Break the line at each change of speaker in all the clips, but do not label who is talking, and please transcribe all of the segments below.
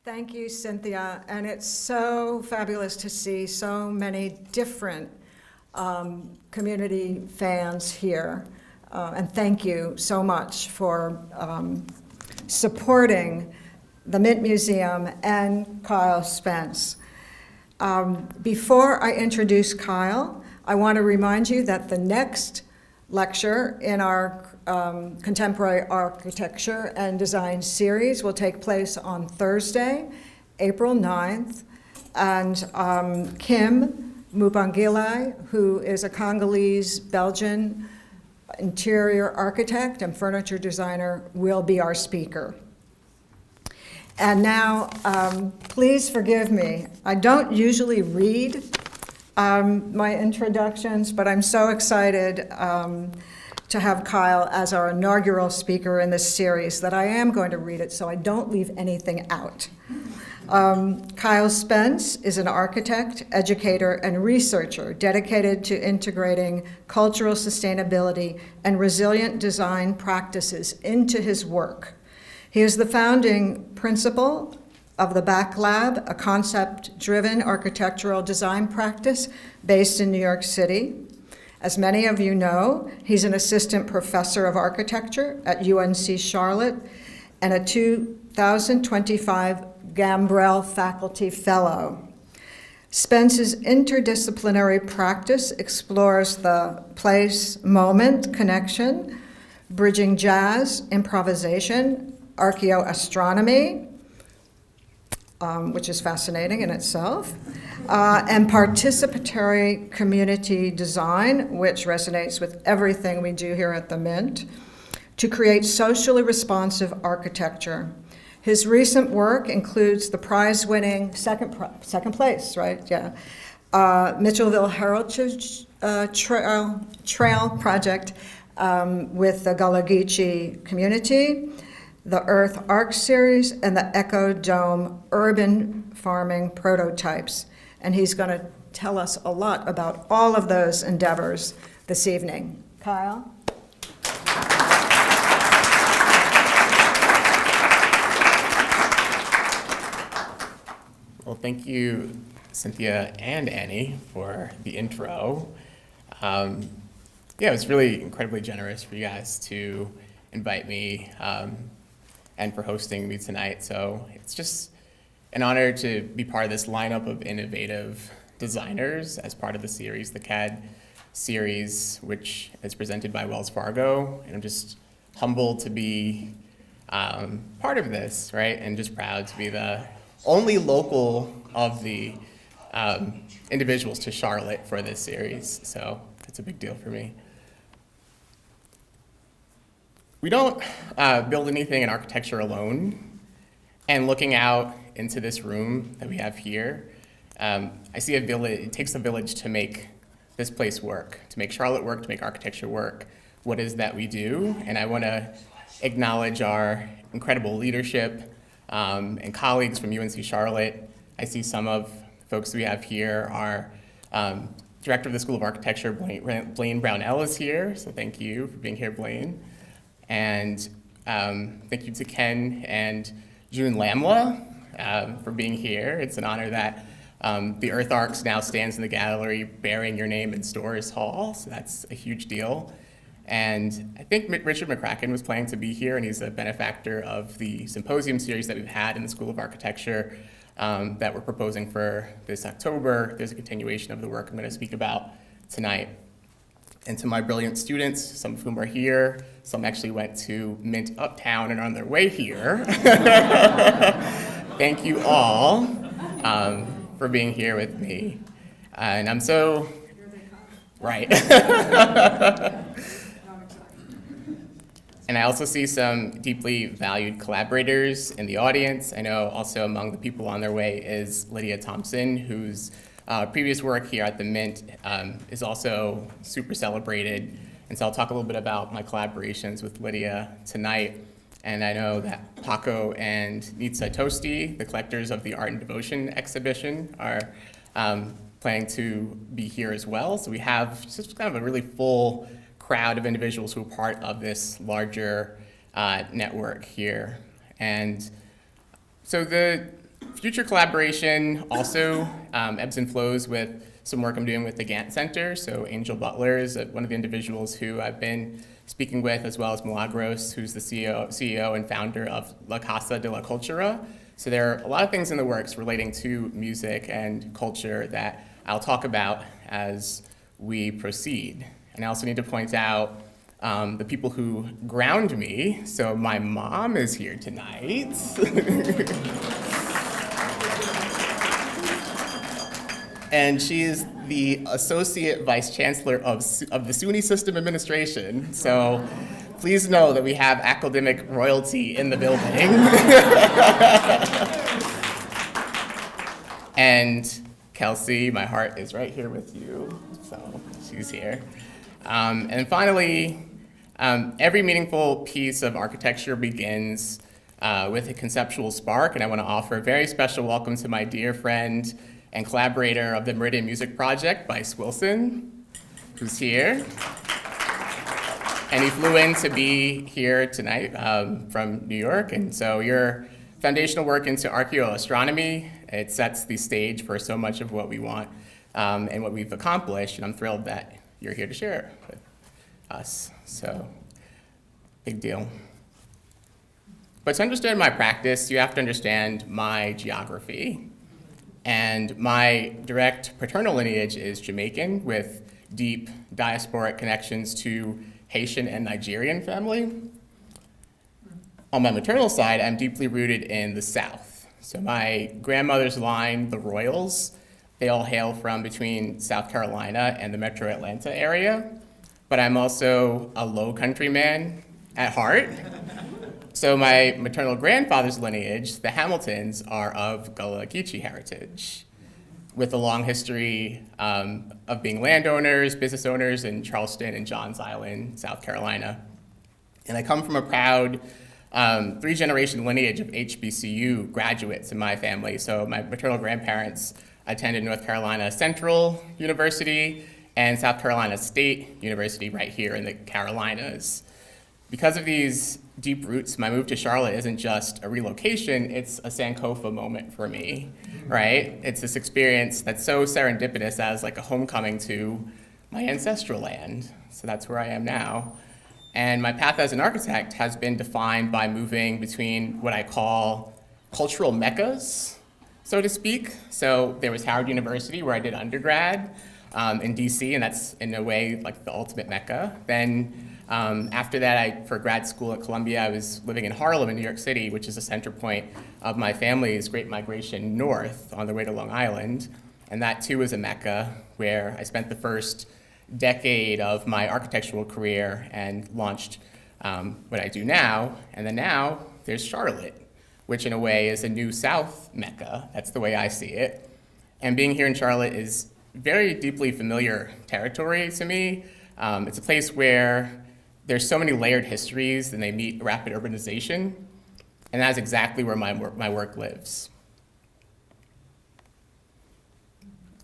Thank you, Cynthia, and it's so fabulous to see so many different community fans here. And thank you so much for supporting the Mint Museum and Kyle Spence. Before I introduce Kyle, I want to remind you that the next lecture in our Contemporary Architecture and Design series will take place on Thursday, April 9th. And Kim Mubangilai, who is a Congolese-Belgian interior architect and furniture designer, will be our speaker. And now, please forgive me. I don't usually read my introductions, but I'm so excited to have Kyle as our inaugural speaker in this series that I am going to read it so I don't leave anything out. Kyle Spence is an architect, educator, and researcher dedicated to integrating cultural sustainability and resilient design practices into his work. He is the founding principal of the Back Lab, a concept-driven architectural design practice based in New York City. As many of you know, he's an assistant professor of architecture at UNC Charlotte and a 2025 Gambrell Faculty Fellow. Spence's interdisciplinary practice explores the place-moment connection, bridging jazz, improvisation, archaeoastronomy, which is fascinating in itself, and participatory community design, which resonates with everything we do here at the Mint, to create socially responsive architecture. His recent work includes the prize-winning second place, right? Yeah. Mitchellville Heritage Trail project with the Gullah Geechee community, the EarthArcs series, and the EcoDome urban farming prototypes. And he's going to tell us a lot about all of those endeavors this evening. Kyle?
Well, thank you, Cynthia and Annie, for the intro. Yeah, it was really incredibly generous for you guys to invite me and for hosting me tonight. So it's just an honor to be part of this lineup of innovative designers as part of the series, the CAD series, which is presented by Wells Fargo. And I'm just humbled to be part of this, right? And just proud to be the only local of the individuals to Charlotte for this series. So that's a big deal for me. We don't build anything in architecture alone. And looking out into this room that we have here, I see a village. It takes a village to make this place work, to make Charlotte work, to make architecture work. What is that we do? And I want to acknowledge our incredible leadership and colleagues from UNC Charlotte. I see some of the folks we have here. Our director of the School of Architecture, Blaine Brownell, is here. So thank you for being here, Blaine. And thank you to Ken and June Lamla for being here. It's an honor that the EarthArcs now stands in the gallery bearing your name in Storrs Hall, so that's a huge deal. And I think Richard McCracken was planning to be here, and he's a benefactor of the symposium series that we've had in the School of Architecture that we're proposing for this October. There's a continuation of the work I'm going to speak about tonight. And to my brilliant students, some of whom are here, some actually went to Mint Uptown and are on their way here. Thank you all for being here with me. And I'm so, right. And I also see some deeply valued collaborators in the audience. I know also among the people on their way is Lydia Thompson, whose previous work here at the Mint is also super celebrated. And so I'll talk a little bit about my collaborations with Lydia tonight. And I know that Paco and Nitsa Tosti, the collectors of the Art and Devotion exhibition, are planning to be here as well. So we have just kind of a really full crowd of individuals who are part of this larger network here. And so the future collaboration also ebbs and flows with some work I'm doing with the Gantt Center. So Angel Butler is one of the individuals who I've been speaking with, as well as Milagros, who's the CEO and founder of La Casa de la Cultura. So there are a lot of things in the works relating to music and culture that I'll talk about as we proceed. And I also need to point out the people who ground me. So my mom is here tonight. And she is the Associate Vice Chancellor of the SUNY System Administration. So please know that we have academic royalty in the building. And Kelsey, my heart is right here with you. So she's here. And finally, every meaningful piece of architecture begins with a conceptual spark, and I want to offer a very special welcome to my dear friend and collaborator of the Meridian Music Project, Bryce Wilson, who's here. And he flew in to be here tonight from New York, and so your foundational work into archaeoastronomy, it sets the stage for so much of what we want and what we've accomplished, and I'm thrilled that you're here to share it with us, so big deal. But to understand my practice, you have to understand my geography. And my direct paternal lineage is Jamaican with deep diasporic connections to Haitian and Nigerian family. On my maternal side, I'm deeply rooted in the South. So my grandmother's line, the Royals, they all hail from between South Carolina and the Metro Atlanta area. But I'm also a low country man at heart. So my maternal grandfather's lineage, the Hamiltons, are of Gullah Geechee heritage, with a long history of being landowners, business owners in Charleston and Johns Island, South Carolina. And I come from a proud three-generation lineage of HBCU graduates in my family. So my maternal grandparents attended North Carolina Central University and South Carolina State University right here in the Carolinas. Because of these deep roots, my move to Charlotte isn't just a relocation, it's a Sankofa moment for me, right? It's this experience that's so serendipitous as like a homecoming to my ancestral land. So that's where I am now. And my path as an architect has been defined by moving between what I call cultural meccas, so to speak. So there was Howard University, where I did undergrad in DC, and that's in a way like the ultimate mecca. Then after that, for grad school at Columbia, I was living in Harlem in New York City, which is a center point of my family's great migration north on their way to Long Island. And that too was a mecca where I spent the first decade of my architectural career and launched what I do now. And then now there's Charlotte, which in a way is a new South mecca. That's the way I see it. And being here in Charlotte is very deeply familiar territory to me. It's a place where there's so many layered histories and they meet rapid urbanization, and that's exactly where my work lives.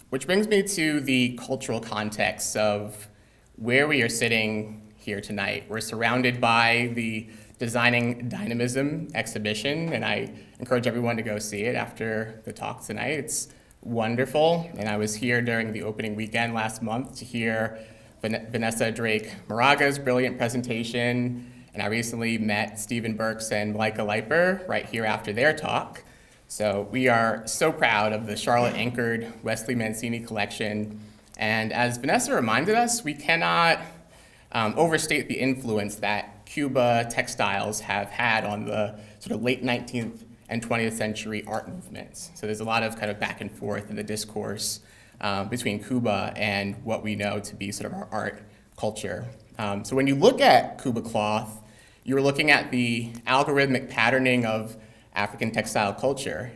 Which brings me to the cultural context of where we are sitting here tonight. We're surrounded by the Designing Dynamism exhibition, and I encourage everyone to go see it after the talk tonight. It's wonderful, and I was here during the opening weekend last month to hear Vanessa Drake Moraga's brilliant presentation, and I recently met Stephen Burks and Malika Leiper right here after their talk. So we are so proud of the Charlotte-anchored Wesley Mancini collection, and as Vanessa reminded us, we cannot overstate the influence that Cuba textiles have had on the sort of late 19th and 20th century art movements. So there's a lot of kind of back and forth in the discourse between Cuba and what we know to be sort of our art culture. So when you look at Cuba cloth, you're looking at the algorithmic patterning of African textile culture.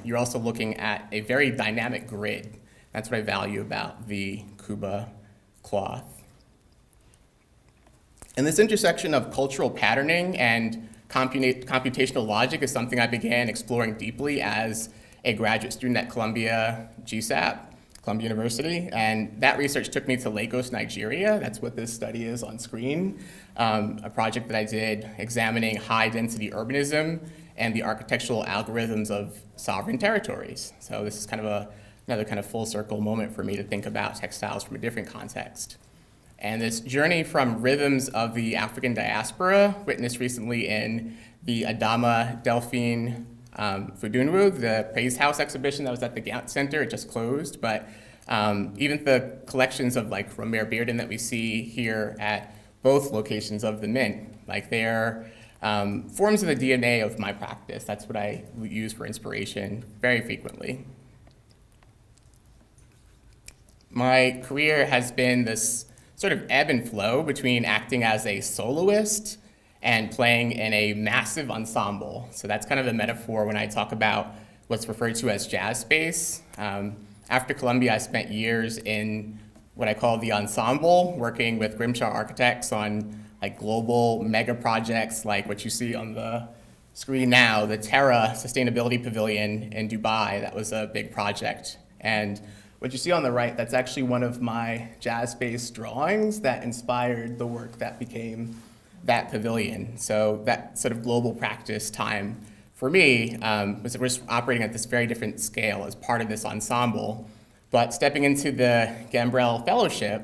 You're also looking at a very dynamic grid. That's what I value about the Cuba cloth. And this intersection of cultural patterning and computational logic is something I began exploring deeply as a graduate student at Columbia GSAP, Columbia University, and that research took me to Lagos, Nigeria. That's what this study is on screen, a project that I did examining high-density urbanism and the architectural algorithms of sovereign territories. So this is kind of another kind of full circle moment for me to think about textiles from a different context. And this journey from rhythms of the African diaspora, witnessed recently in the Adama Delphine Fudunwu, the Praise House exhibition that was at the Gant Center. It just closed, but even the collections of like Romare Bearden that we see here at both locations of the Mint, like they're forms of the DNA of my practice. That's what I use for inspiration very frequently. My career has been this sort of ebb and flow between acting as a soloist and playing in a massive ensemble. So that's kind of the metaphor when I talk about what's referred to as jazz space. After Columbia, I spent years in what I call the ensemble, working with Grimshaw Architects on like global mega projects like what you see on the screen now, the Terra Sustainability Pavilion in Dubai. That was a big project. And what you see on the right, that's actually one of my jazz-based drawings that inspired the work that became that pavilion. So that sort of global practice time for me was we're operating at this very different scale as part of this ensemble. But stepping into the Gambrell Fellowship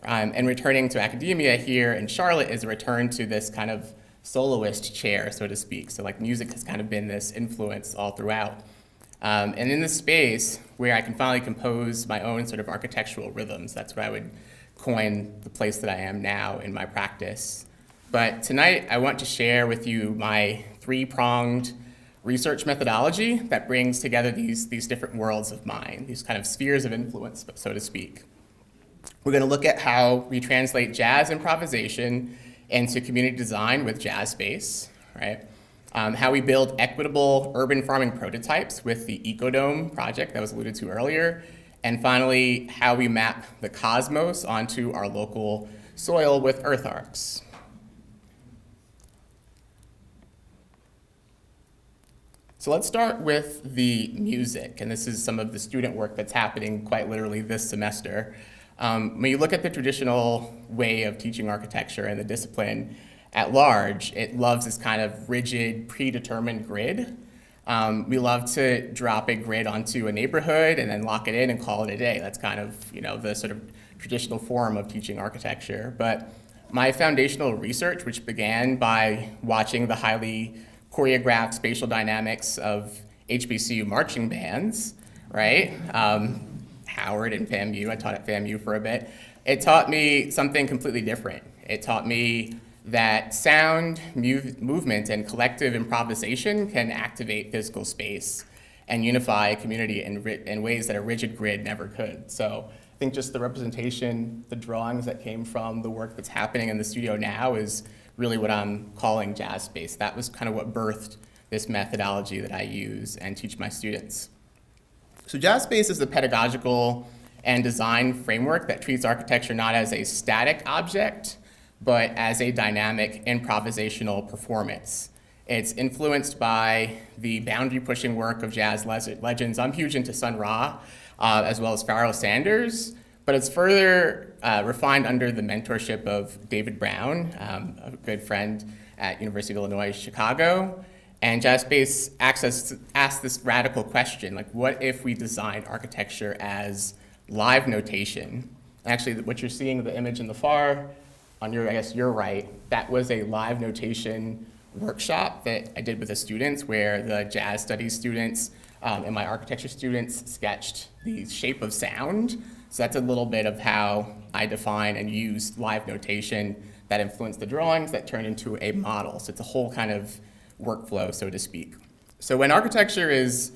and returning to academia here in Charlotte is a return to this kind of soloist chair, so to speak. So like music has kind of been this influence all throughout. And in this space where I can finally compose my own sort of architectural rhythms, that's where I would coin the place that I am now in my practice. But tonight I want to share with you my three-pronged research methodology that brings together these different worlds of mine, these kind of spheres of influence, so to speak. We're going to look at how we translate jazz improvisation into community design with jazz space, right? How we build equitable urban farming prototypes with the EcoDome project that was alluded to earlier, and finally, how we map the cosmos onto our local soil with EarthArcs. So let's start with the music, and this is some of the student work that's happening quite literally this semester. When you look at the traditional way of teaching architecture and the discipline at large, it loves this kind of rigid, predetermined grid. We love to drop a grid onto a neighborhood and then lock it in and call it a day. That's kind of, the sort of traditional form of teaching architecture. But my foundational research, which began by watching the highly choreographed spatial dynamics of HBCU marching bands, right? Howard and FAMU, I taught at FAMU for a bit. It taught me something completely different. It taught me that sound, movement, and collective improvisation can activate physical space and unify a community in ways that a rigid grid never could. So I think just the representation, the drawings that came from the work that's happening in the studio now is really what I'm calling jazz space. That was kind of what birthed this methodology that I use and teach my students. So jazz space is a pedagogical and design framework that treats architecture not as a static object, but as a dynamic improvisational performance. It's influenced by the boundary-pushing work of jazz legends. I'm huge into Sun Ra, as well as Pharoah Sanders, but it's further refined under the mentorship of David Brown, a good friend at University of Illinois, Chicago. And jazz space asks this radical question, like what if we designed architecture as live notation? Actually, what you're seeing, the image in the far, on your right, that was a live notation workshop that I did with the students where the jazz studies students and my architecture students sketched the shape of sound. So that's a little bit of how I define and use live notation that influenced the drawings that turned into a model. So it's a whole kind of workflow, so to speak. So when architecture is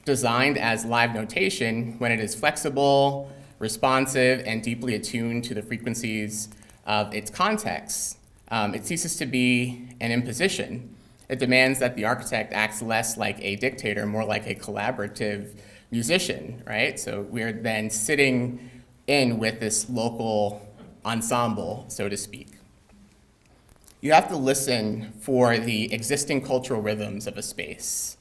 designed as live notation, when it is flexible, responsive, and deeply attuned to the frequencies of its context, it ceases to be an imposition. It demands that the architect acts less like a dictator, more like a collaborative musician, right? So we're then sitting in with this local ensemble, so to speak. You have to listen for the existing cultural rhythms of a space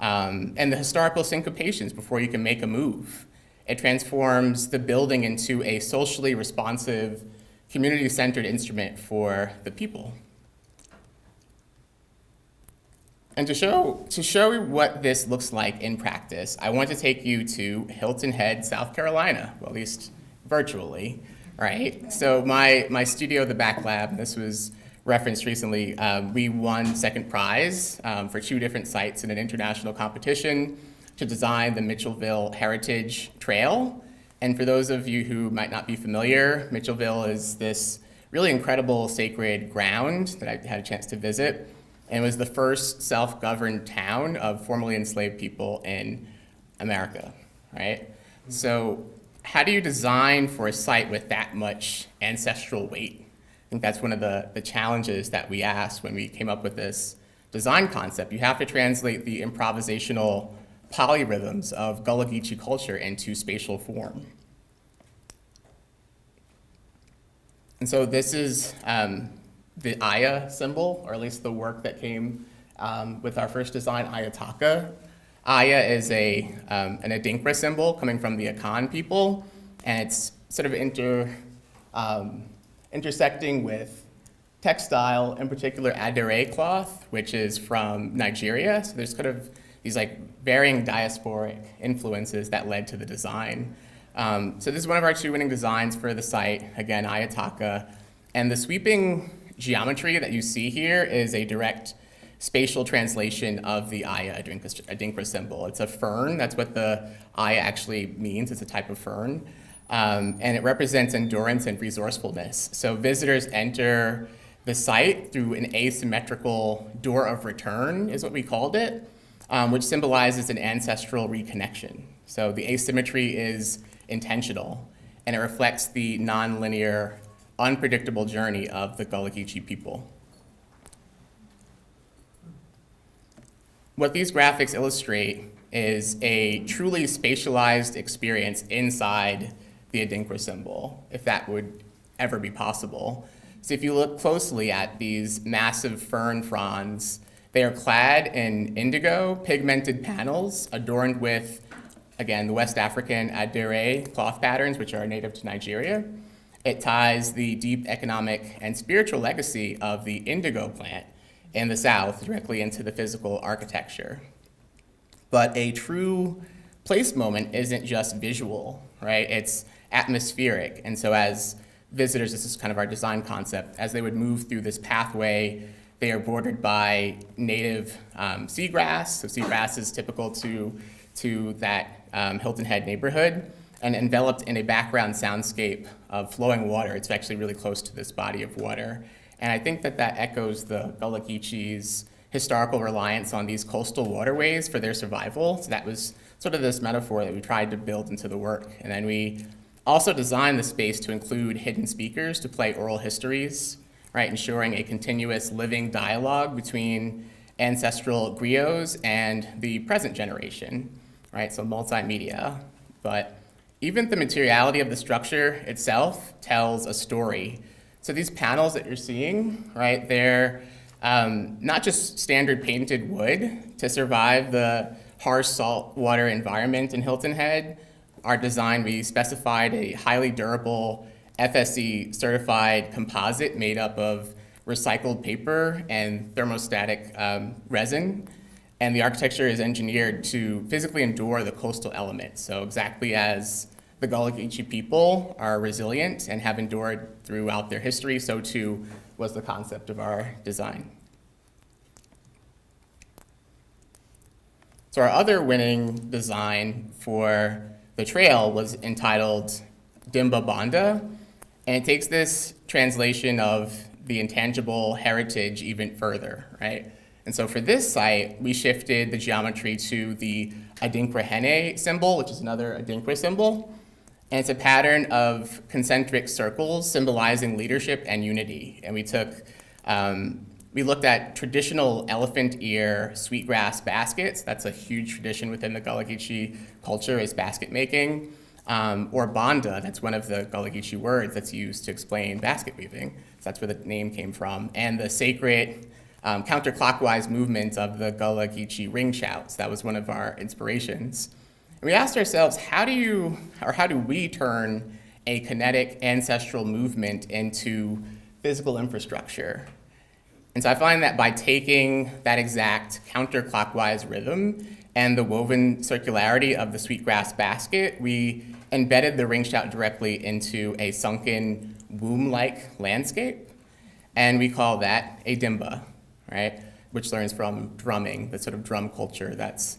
and the historical syncopations before you can make a move. It transforms the building into a socially responsive, community-centered instrument for the people. And to show what this looks like in practice, I want to take you to Hilton Head, South Carolina, well, at least virtually, right? So my studio, the Back Lab, this was referenced recently, we won second prize for 2 different sites in an international competition to design the Mitchellville Heritage Trail. And for those of you who might not be familiar, Mitchellville is this really incredible sacred ground that I had a chance to visit. And it was the first self-governed town of formerly enslaved people in America, right? So how do you design for a site with that much ancestral weight? I think that's one of the challenges that we asked when we came up with this design concept. You have to translate the improvisational polyrhythms of Gullah Geechee culture into spatial form. And so this is the Aya symbol, or at least the work that came with our first design, Ayataka. Aya is an Adinkra symbol coming from the Akan people, and it's sort of intersecting with textile, in particular adire cloth, which is from Nigeria. So there's kind of these like varying diasporic influences that led to the design. So this is one of our 2 winning designs for the site, again, Ayataka. And the sweeping geometry that you see here is a direct spatial translation of the Aya Adinkra symbol. It's a fern, that's what the Aya actually means, it's a type of fern. And it represents endurance and resourcefulness. So visitors enter the site through an asymmetrical door of return, is what we called it, which symbolizes an ancestral reconnection. So the asymmetry is intentional, and it reflects the nonlinear, unpredictable journey of the Gullah Geechee people. What these graphics illustrate is a truly spatialized experience inside the Adinkra symbol, if that would ever be possible. So if you look closely at these massive fern fronds, they are clad in indigo pigmented panels adorned with, again, the West African adire cloth patterns, which are native to Nigeria. It ties the deep economic and spiritual legacy of the indigo plant in the South directly into the physical architecture. But a true place moment isn't just visual, right? It's atmospheric. And so as visitors, this is kind of our design concept, as they would move through this pathway, they are bordered by native seagrass. So seagrass is typical to that Hilton Head neighborhood, and enveloped in a background soundscape of flowing water. It's actually really close to this body of water. And I think that echoes the Gullah Geechee's historical reliance on these coastal waterways for their survival. So that was sort of this metaphor that we tried to build into the work. And then we also designed the space to include hidden speakers to play oral histories, right, ensuring a continuous living dialogue between ancestral griots and the present generation, right, so multimedia. But even the materiality of the structure itself tells a story. So these panels that you're seeing, right, they're not just standard painted wood to survive the harsh saltwater environment in Hilton Head. Our design, we specified a highly durable FSC certified composite made up of recycled paper and thermostatic resin. And the architecture is engineered to physically endure the coastal elements. So exactly as the Gullah Geechee people are resilient and have endured throughout their history, so too was the concept of our design. So our other winning design for the trail was entitled Dimba Banda, and it takes this translation of the intangible heritage even further, right? And so for this site, we shifted the geometry to the Adinkra Hene symbol, which is another Adinkra symbol. And it's a pattern of concentric circles symbolizing leadership and unity. And we looked at traditional elephant ear sweetgrass baskets. That's a huge tradition within the Gullah Geechee culture, is basket making. Or banda, that's one of the Gullah Geechee words that's used to explain basket weaving. So that's where the name came from. And the sacred counterclockwise movement of the Gullah Geechee ring shouts. That was one of our inspirations. And we asked ourselves, how do we turn a kinetic ancestral movement into physical infrastructure? And so I find that by taking that exact counterclockwise rhythm and the woven circularity of the sweetgrass basket, we embedded the ring shout directly into a sunken womb-like landscape. And we call that a dimba, right? Which learns from drumming, the sort of drum culture that's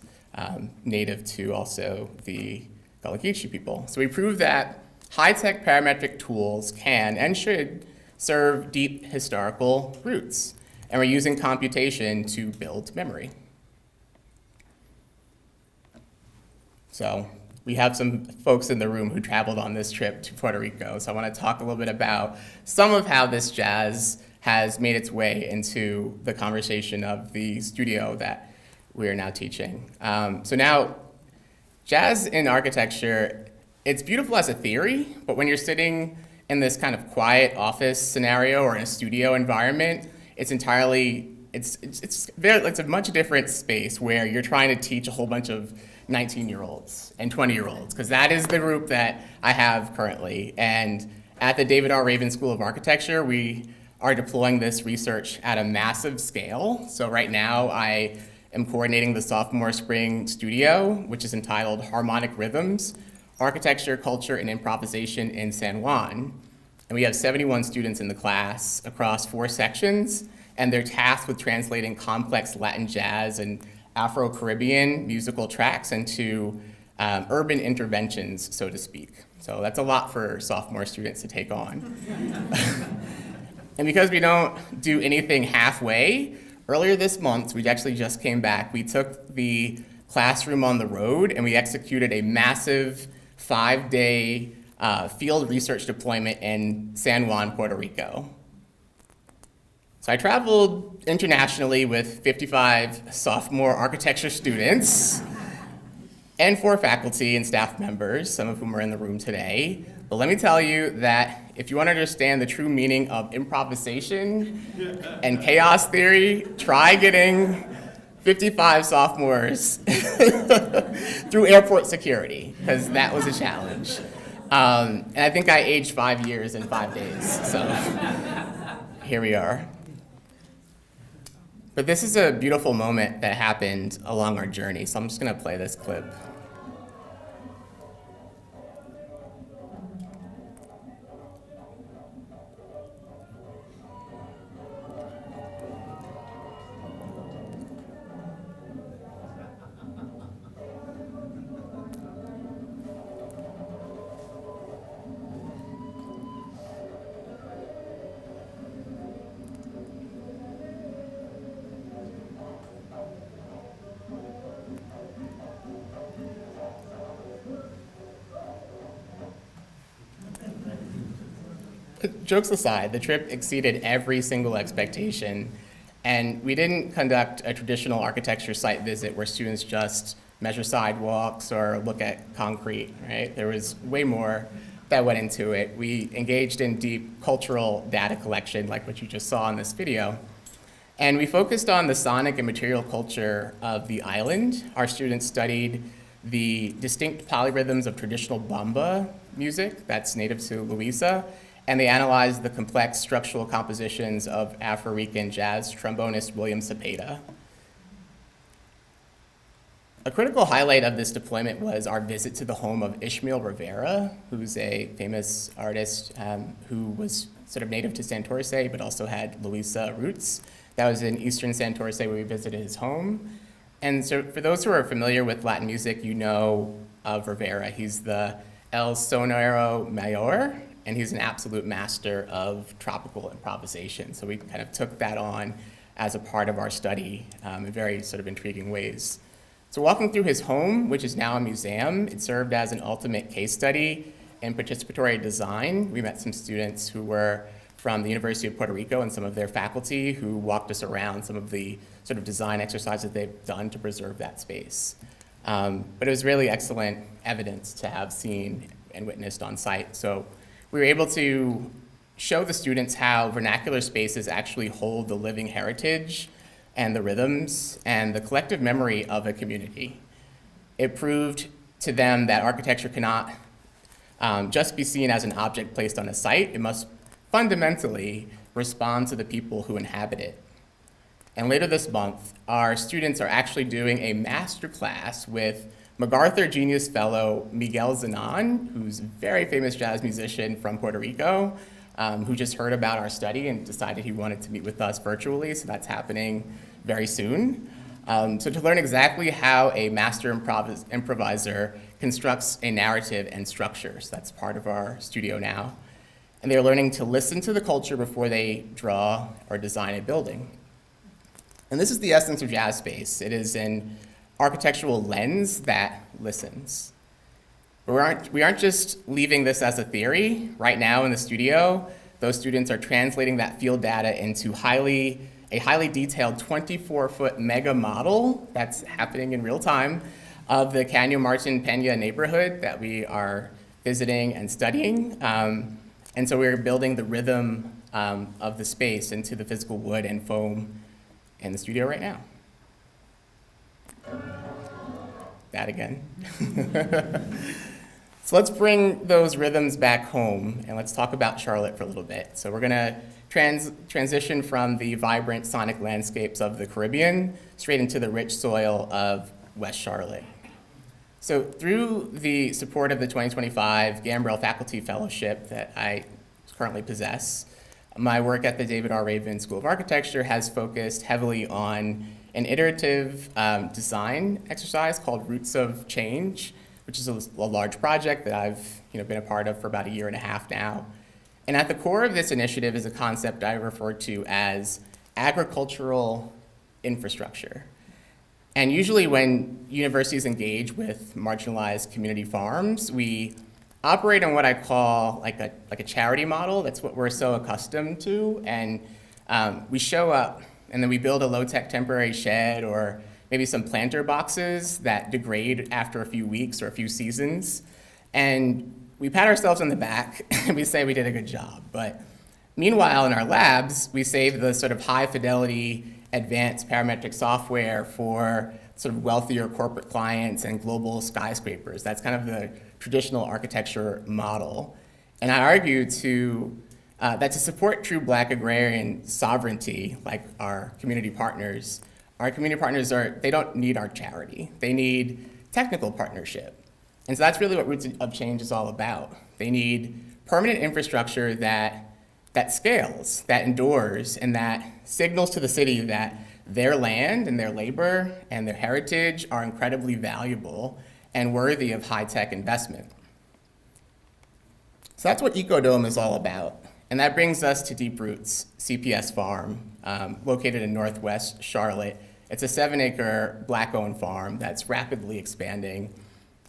native to also the Gullah Geechee people. So we proved that high-tech parametric tools can and should serve deep historical roots. And we're using computation to build memory. So we have some folks in the room who traveled on this trip to Puerto Rico. So I want to talk a little bit about some of how this jazz has made its way into the conversation of the studio that we are now teaching. So now, jazz in architecture, it's beautiful as a theory, but when you're sitting in this kind of quiet office scenario or in a studio environment, it's entirely, it's a much different space where you're trying to teach a whole bunch of 19-year-olds and 20-year-olds, because that is the group that I have currently. And at the David R. Raven School of Architecture, we are deploying this research at a massive scale. So right now, I am coordinating the sophomore spring studio, which is entitled Harmonic Rhythms, Architecture, Culture, and Improvisation in San Juan. And we have 71 students in the class across 4 sections, and they're tasked with translating complex Latin jazz and Afro-Caribbean musical tracks into urban interventions, so to speak. So that's a lot for sophomore students to take on. And because we don't do anything halfway, earlier this month, we actually just came back, we took the classroom on the road and we executed a massive 5-day field research deployment in San Juan, Puerto Rico. So I traveled internationally with 55 sophomore architecture students and 4 faculty and staff members, some of whom are in the room today. But let me tell you that if you want to understand the true meaning of improvisation and chaos theory, try getting 55 sophomores through airport security, because that was a challenge. And I think I aged 5 years in 5 days, so here we are. But this is a beautiful moment that happened along our journey, so I'm just going to play this clip. Jokes aside, the trip exceeded every single expectation, and we didn't conduct a traditional architecture site visit where students just measure sidewalks or look at concrete, right? There was way more that went into it. We engaged in deep cultural data collection, like what you just saw in this video, and we focused on the sonic and material culture of the island. Our students studied the distinct polyrhythms of traditional bamba music that's native to Louisa, and they analyzed the complex structural compositions of Afro-Rican jazz trombonist William Cepeda. A critical highlight of this deployment was our visit to the home of Ishmael Rivera, who's a famous artist who was sort of native to Santurce, but also had Louisa roots. That was in eastern Santurce where we visited his home. And so for those who are familiar with Latin music, you know of Rivera. He's the El Sonero Mayor, and he's an absolute master of tropical improvisation. So we kind of took that on as a part of our study in very sort of intriguing ways. So walking through his home, which is now a museum, it served as an ultimate case study in participatory design. We met some students who were from the University of Puerto Rico and some of their faculty who walked us around some of the sort of design exercises they've done to preserve that space. But it was really excellent evidence to have seen and witnessed on site. So we were able to show the students how vernacular spaces actually hold the living heritage and the rhythms and the collective memory of a community. It proved to them that architecture cannot just be seen as an object placed on a site. It must fundamentally respond to the people who inhabit it. And later this month, our students are actually doing a master class with MacArthur Genius Fellow Miguel Zanon, who's a very famous jazz musician from Puerto Rico, who just heard about our study and decided he wanted to meet with us virtually, so that's happening very soon. So to learn exactly how a master improviser constructs a narrative and structure, so that's part of our studio now. And they're learning to listen to the culture before they draw or design a building. And this is the essence of jazz space. It is an architectural lens that listens. But we aren't just leaving this as a theory. Right now in the studio, those students are translating that field data into a highly detailed 24-foot mega model that's happening in real time of the Caño Martin Peña neighborhood that we are visiting and studying. And so we're building the rhythm of the space into the physical wood and foam in the studio right now. That again. So let's bring those rhythms back home and let's talk about Charlotte for a little bit. So we're gonna transition from the vibrant sonic landscapes of the Caribbean straight into the rich soil of West Charlotte. So through the support of the 2025 Gambrell Faculty Fellowship that I currently possess, my work at the David R. Raven School of Architecture has focused heavily on an iterative design exercise called Roots of Change, which is a large project that I've been a part of for about a year and a half now. And at the core of this initiative is a concept I refer to as agricultural infrastructure. And usually when universities engage with marginalized community farms, we operate on what I call like a charity model. That's what we're so accustomed to. And we show up and then we build a low-tech temporary shed or maybe some planter boxes that degrade after a few weeks or a few seasons. And we pat ourselves on the back and we say we did a good job. But meanwhile, in our labs, we save the sort of high fidelity, advanced parametric software for sort of wealthier corporate clients and global skyscrapers. That's kind of the traditional architecture model. And I argue that to support true Black agrarian sovereignty, like our community partners they don't need our charity. They need technical partnership. And so that's really what Roots of Change is all about. They need permanent infrastructure that scales, that endures, and that signals to the city that their land and their labor and their heritage are incredibly valuable and worthy of high-tech investment. So that's what EcoDome is all about. And that brings us to Deep Roots CPS Farm, located in Northwest Charlotte. It's a 7-acre Black-owned farm that's rapidly expanding.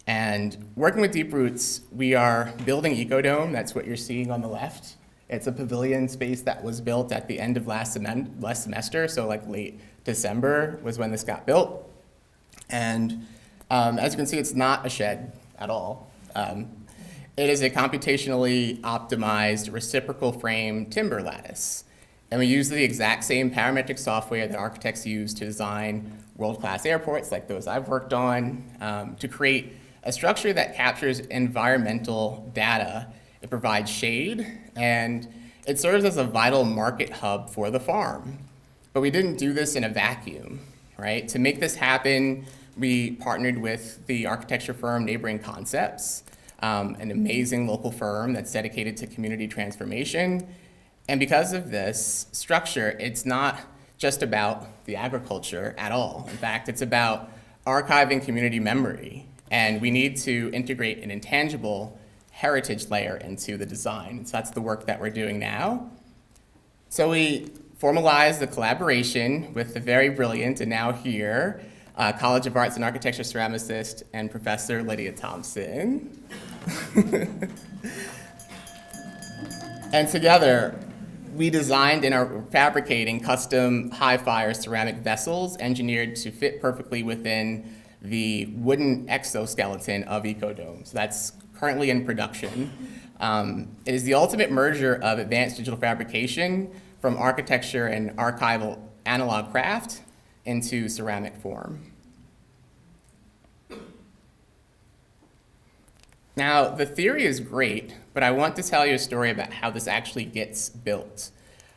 And working with Deep Roots, we are building EcoDome. That's what you're seeing on the left. It's a pavilion space that was built at the end of last semester, so like late December was when this got built. And as you can see, it's not a shed at all. It is a computationally optimized reciprocal frame timber lattice. And we use the exact same parametric software that architects use to design world-class airports like those I've worked on to create a structure that captures environmental data. It provides shade, and it serves as a vital market hub for the farm. But we didn't do this in a vacuum, right? To make this happen, we partnered with the architecture firm Neighboring Concepts, an amazing local firm that's dedicated to community transformation. And because of this structure, it's not just about the agriculture at all. In fact, it's about archiving community memory. And we need to integrate an intangible heritage layer into the design. So that's the work that we're doing now. So we formalized the collaboration with the very brilliant and now here College of Arts and Architecture ceramicist and Professor Lydia Thompson. And together, we designed and are fabricating custom high-fire ceramic vessels engineered to fit perfectly within the wooden exoskeleton of EcoDome. So that's currently in production. It is the ultimate merger of advanced digital fabrication from architecture and archival analog craft into ceramic form. Now, the theory is great, but I want to tell you a story about how this actually gets built.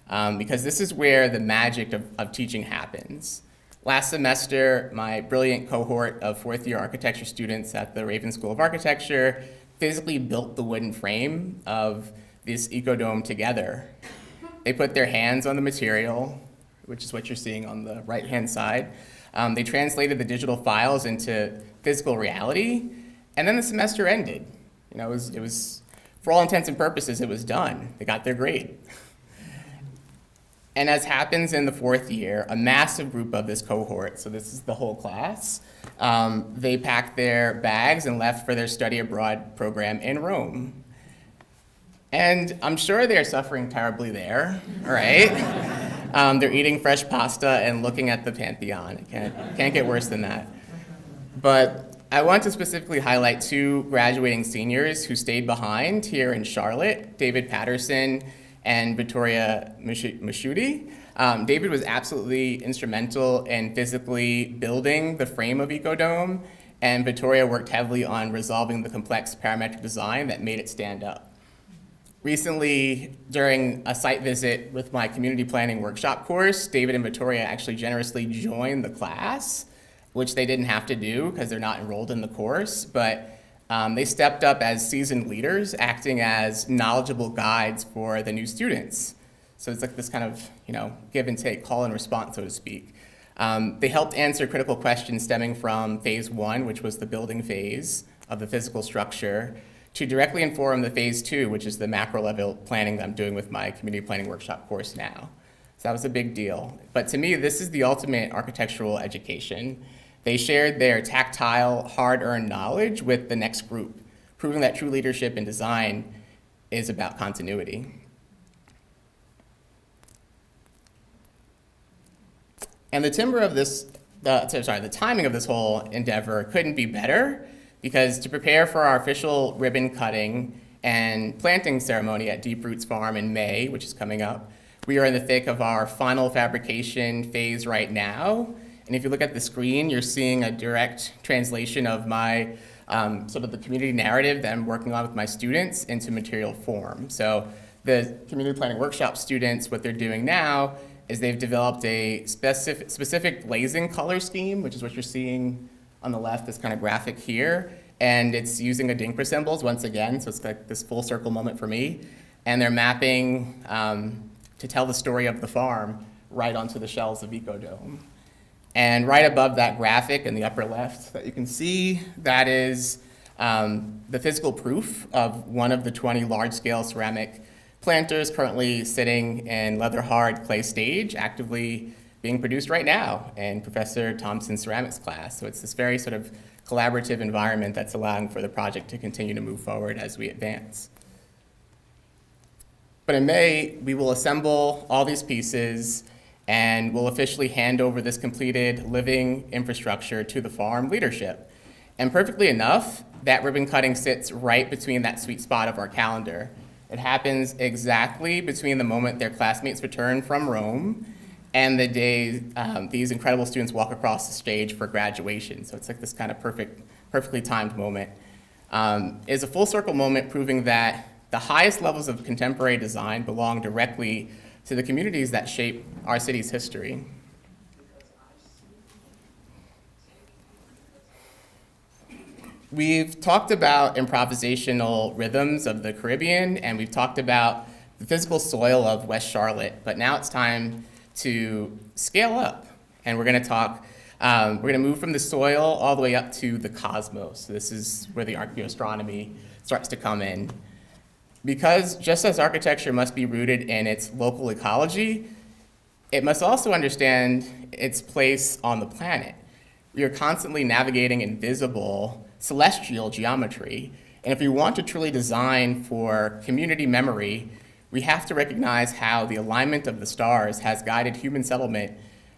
because this is where the magic of teaching happens. Last semester, my brilliant cohort of fourth-year architecture students at the Raven School of Architecture physically built the wooden frame of this EcoDome together. They put their hands on the material, which is what you're seeing on the right-hand side. They translated the digital files into physical reality, and then the semester ended. You know, it was, for all intents and purposes, it was done. They got their grade. And as happens in the fourth year, a massive group of this cohort, so this is the whole class, they packed their bags and left for their study abroad program in Rome. And I'm sure they're suffering terribly there, right? They're eating fresh pasta and looking at the Pantheon. It can't get worse than that. But I want to specifically highlight two graduating seniors who stayed behind here in Charlotte, David Patterson and Victoria Mashuti. David was absolutely instrumental in physically building the frame of EcoDome, and Victoria worked heavily on resolving the complex parametric design that made it stand up. Recently, during a site visit with my community planning workshop course, David and Victoria actually generously joined the class, which they didn't have to do because they're not enrolled in the course, but they stepped up as seasoned leaders, acting as knowledgeable guides for the new students. So it's like this kind of, give and take, call and response, so to speak. They helped answer critical questions stemming from phase 1, which was the building phase of the physical structure, to directly inform the phase 2, which is the macro level planning that I'm doing with my community planning workshop course now. So that was a big deal. But to me, this is the ultimate architectural education. They shared their tactile, hard-earned knowledge with the next group, proving that true leadership in design is about continuity. And the timing of this whole endeavor couldn't be better, because to prepare for our official ribbon cutting and planting ceremony at Deep Roots Farm in May, which is coming up, we are in the thick of our final fabrication phase right now. And if you look at the screen, you're seeing a direct translation of my sort of the community narrative that I'm working on with my students into material form. So the community planning workshop students, what they're doing now is they've developed a specific glazing color scheme, which is what you're seeing on the left, this kind of graphic here. And it's using Adinkra symbols once again, so it's like this full circle moment for me. And they're mapping to tell the story of the farm right onto the shells of EcoDome. And right above that graphic in the upper left that you can see, that is the physical proof of one of the 20 large-scale ceramic planters currently sitting in leather hard clay stage, actively being produced right now in Professor Thompson's ceramics class. So it's this very sort of collaborative environment that's allowing for the project to continue to move forward as we advance. But in May, we will assemble all these pieces and we'll officially hand over this completed living infrastructure to the farm leadership. And perfectly enough, that ribbon cutting sits right between that sweet spot of our calendar. It happens exactly between the moment their classmates return from Rome and the day these incredible students walk across the stage for graduation. So it's like this kind of perfectly timed moment. It's a full circle moment proving that the highest levels of contemporary design belong directly to the communities that shape our city's history. We've talked about improvisational rhythms of the Caribbean, and we've talked about the physical soil of West Charlotte, but now it's time to scale up. And we're gonna move from the soil all the way up to the cosmos. So this is where the archaeoastronomy starts to come in. Because just as architecture must be rooted in its local ecology, it must also understand its place on the planet. We are constantly navigating invisible celestial geometry, and if we want to truly design for community memory, we have to recognize how the alignment of the stars has guided human settlement,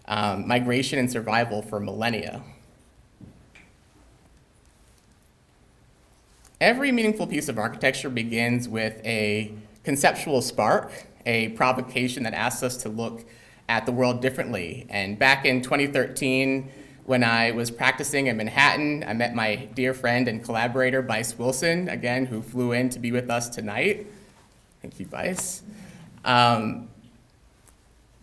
migration, and survival for millennia. Every meaningful piece of architecture begins with a conceptual spark, a provocation that asks us to look at the world differently. And back in 2013, when I was practicing in Manhattan, I met my dear friend and collaborator, Bryce Wilson, again, who flew in to be with us tonight. Thank you, Bryce.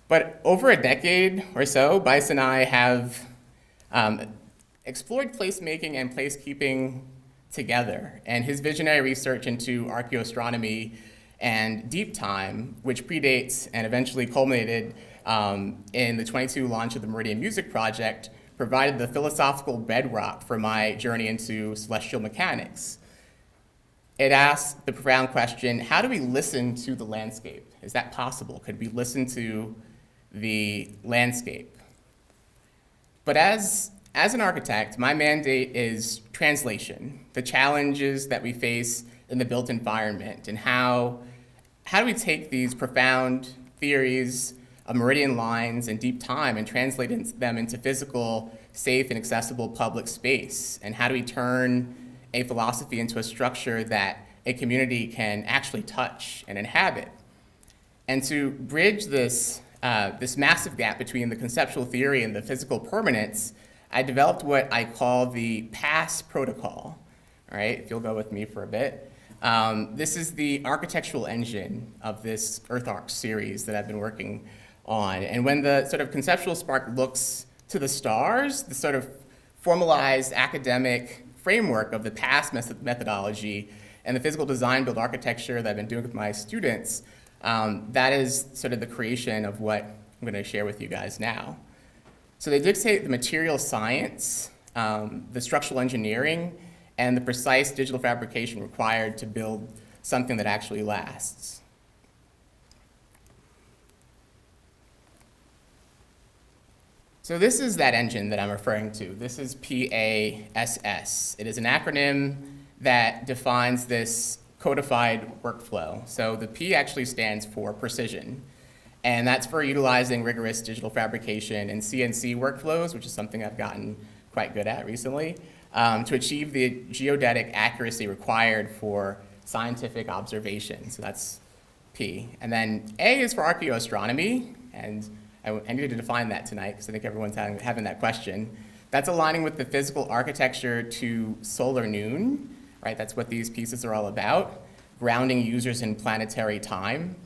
But over a decade or so, Bryce and I have explored placemaking and placekeeping together, and his visionary research into archaeoastronomy and deep time, which predates and eventually culminated in the 22 launch of the Meridian Music Project, provided the philosophical bedrock for my journey into celestial mechanics. It asked the profound question, how do we listen to the landscape? Is that possible? Could we listen to the landscape? But as an architect, my mandate is translation, the challenges that we face in the built environment, and how do we take these profound theories of meridian lines and deep time and translate them into physical, safe, and accessible public space? And how do we turn a philosophy into a structure that a community can actually touch and inhabit? And to bridge this massive gap between the conceptual theory and the physical permanence, I developed what I call the PASS protocol. All right, if you'll go with me for a bit. This is the architectural engine of this EarthArcs series that I've been working on. And when the sort of conceptual spark looks to the stars, the sort of formalized academic framework of the PASS methodology and the physical design build architecture that I've been doing with my students, that is sort of the creation of what I'm going to share with you guys now. So they dictate the material science, the structural engineering, and the precise digital fabrication required to build something that actually lasts. So this is that engine that I'm referring to. This is PASS. It is an acronym that defines this codified workflow. So the P actually stands for precision. And that's for utilizing rigorous digital fabrication and CNC workflows, which is something I've gotten quite good at recently, to achieve the geodetic accuracy required for scientific observation. So that's P. And then A is for archaeoastronomy, and I needed to define that tonight because I think everyone's having that question. That's aligning with the physical architecture to solar noon, right? That's what these pieces are all about, grounding users in planetary time.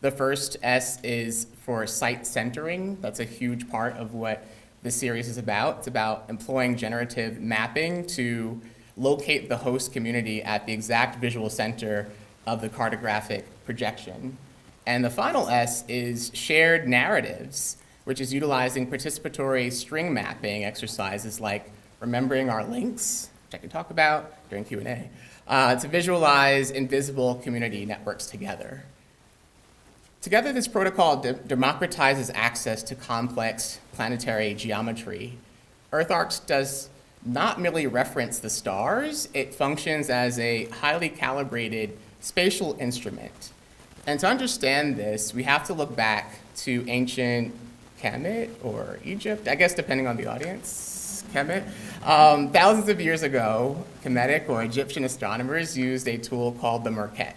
The first S is for site centering. That's a huge part of what this series is about. It's about employing generative mapping to locate the host community at the exact visual center of the cartographic projection. And the final S is shared narratives, which is utilizing participatory string mapping exercises like remembering our links, which I can talk about during Q&A, to visualize invisible community networks together. Together, this protocol democratizes access to complex planetary geometry. EarthArcs does not merely reference the stars, it functions as a highly calibrated spatial instrument. And to understand this, we have to look back to ancient Kemet or Egypt, I guess depending on the audience, Kemet. Thousands of years ago, Kemetic or Egyptian astronomers used a tool called the Merkhet.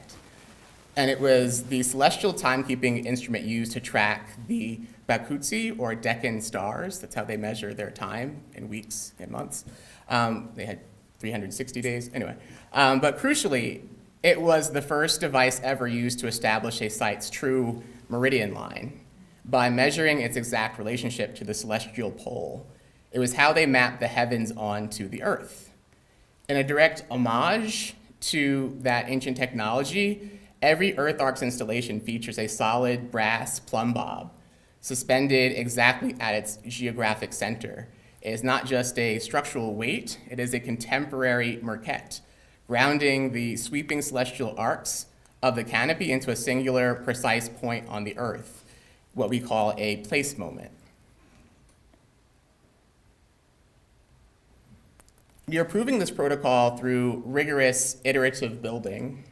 And it was the celestial timekeeping instrument used to track the Bakutsi or Deccan stars. That's how they measure their time in weeks and months. They had 360 days, anyway. But crucially, it was the first device ever used to establish a site's true meridian line by measuring its exact relationship to the celestial pole. It was how they mapped the heavens onto the earth. In a direct homage to that ancient technology, every EarthArcs installation features a solid brass plumb bob suspended exactly at its geographic center. It is not just a structural weight, it is a contemporary Merkhet, grounding the sweeping celestial arcs of the canopy into a singular, precise point on the earth, what we call a place moment. We are proving this protocol through rigorous iterative building.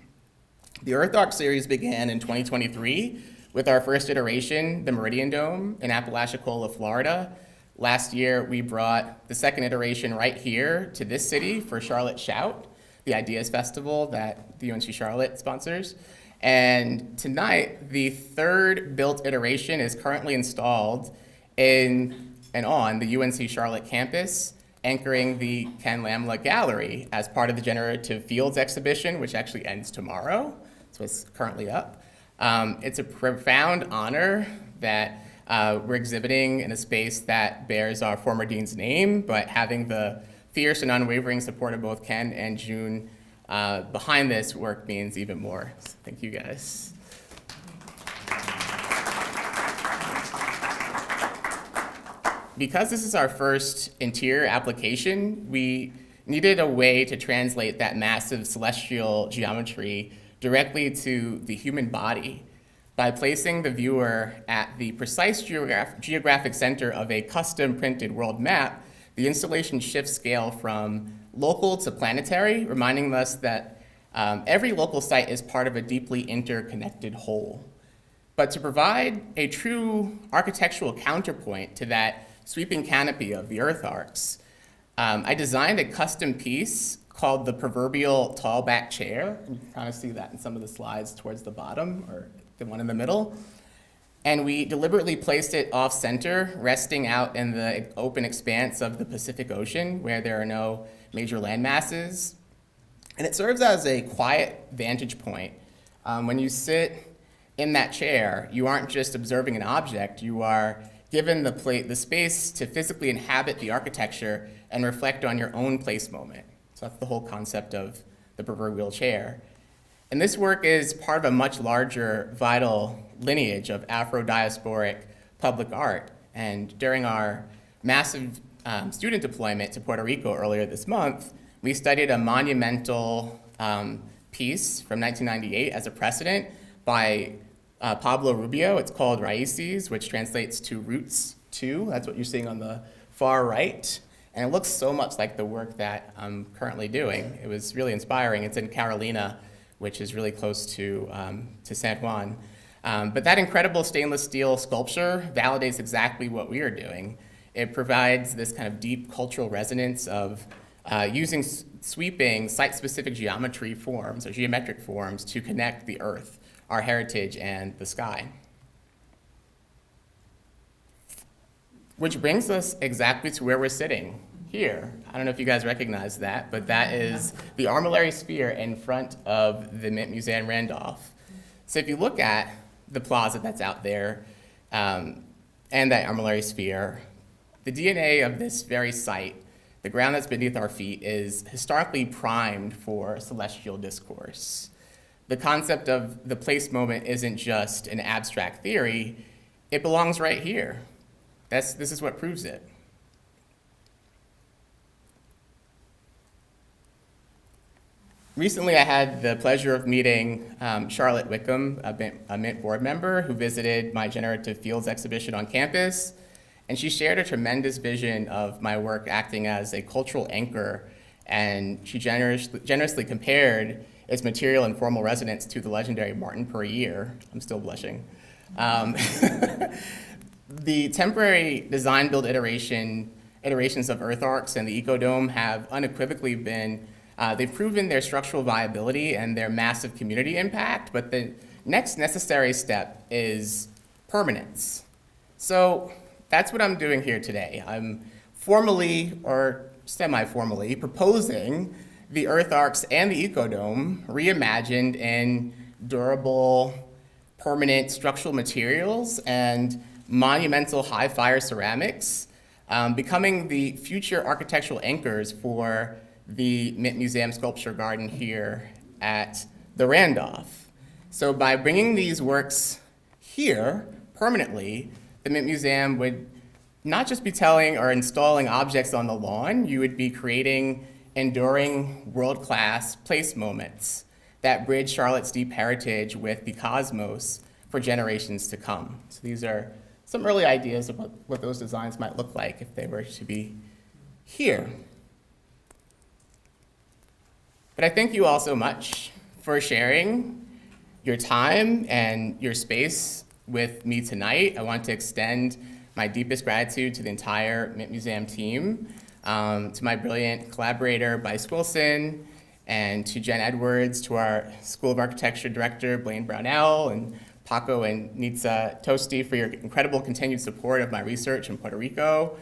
The EarthArcs series began in 2023 with our first iteration, the Meridian Dome in Apalachicola, Florida. Last year, we brought the second iteration right here to this city for Charlotte Shout, the Ideas Festival that the UNC Charlotte sponsors. And tonight, the third built iteration is currently installed in and on the UNC Charlotte campus, anchoring the Ken Lamla Gallery as part of the Generative Fields exhibition, which actually ends tomorrow. So it's currently up. It's a profound honor that We're exhibiting in a space that bears our former dean's name, but having the fierce and unwavering support of both Ken and June behind this work means even more. So thank you, guys. Because this is our first interior application, we needed a way to translate that massive celestial geometry directly to the human body by placing the viewer at the precise geographic center of a custom printed world map. The installation shifts scale from local to planetary, reminding us that every local site is part of a deeply interconnected whole. But to provide a true architectural counterpoint to that sweeping canopy of the EarthArcs, I designed a custom piece called the proverbial tall back chair. You can kind of see that in some of the slides towards the bottom, or the one in the middle. And we deliberately placed it off center, resting out in the open expanse of the Pacific Ocean where there are no major land masses. And it serves as a quiet vantage point. When you sit in that chair, you aren't just observing an object, you are given the space to physically inhabit the architecture and reflect on your own place moment. So that's the whole concept of the proverbial chair. And this work is part of a much larger, vital lineage of Afro-diasporic public art. And during our massive student deployment to Puerto Rico earlier this month, we studied a monumental piece from 1998 as a precedent by Pablo Rubio. It's called Raíces, which translates to roots two. That's what you're seeing on the far right. And it looks so much like the work that I'm currently doing. It was really inspiring. It's in Carolina, which is really close to San Juan. But that incredible stainless steel sculpture validates exactly what we are doing. It provides this kind of deep cultural resonance of using sweeping site-specific geometry forms or geometric forms to connect the earth, our heritage, and the sky. Which brings us exactly to where we're sitting, here. I don't know if you guys recognize that, but that is the armillary sphere in front of the Mint Museum Randolph. So if you look at the plaza that's out there and that armillary sphere, the DNA of this very site, the ground that's beneath our feet, is historically primed for celestial discourse. The concept of the place moment isn't just an abstract theory, it belongs right here. This is what proves it. Recently, I had the pleasure of meeting Charlotte Wickham, a Mint board member who visited my Generative Fields exhibition on campus, and she shared a tremendous vision of my work acting as a cultural anchor, and she generously compared its material and formal resonance to the legendary Martin per year. I'm still blushing. The temporary design-build iterations of EarthArcs and the EcoDome have unequivocally been, they've proven their structural viability and their massive community impact, but the next necessary step is permanence. So that's what I'm doing here today. I'm formally, or semi-formally, proposing the EarthArcs and the EcoDome reimagined in durable, permanent structural materials and monumental high-fire ceramics, becoming the future architectural anchors for the Mint Museum Sculpture Garden here at the Randolph. So by bringing these works here permanently, the Mint Museum would not just be telling or installing objects on the lawn, you would be creating enduring world-class place moments that bridge Charlotte's deep heritage with the cosmos for generations to come. So these are some early ideas of what those designs might look like if they were to be here. But I thank you all so much for sharing your time and your space with me tonight. I want to extend my deepest gratitude to the entire Mint Museum team, to my brilliant collaborator, Bryce Wilson, and to Jen Edwards, to our School of Architecture director, Blaine Brownell, and Paco and Nitza Tosti for your incredible continued support of my research in Puerto Rico.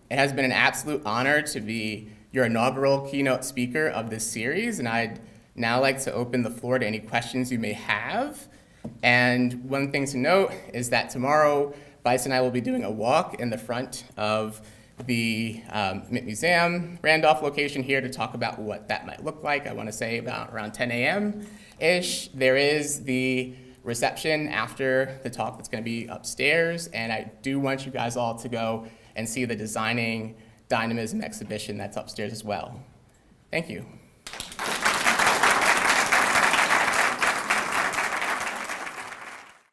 It has been an absolute honor to be your inaugural keynote speaker of this series, and I'd now like to open the floor to any questions you may have. And one thing to note is that tomorrow, Bryce and I will be doing a walk in the front of the Mint Museum Randolph location here to talk about what that might look like. I want to say about around 10 a.m.-ish. There is the reception after the talk that's going to be upstairs, and I do want you guys all to go and see the Designing Dynamism exhibition that's upstairs as well. Thank you.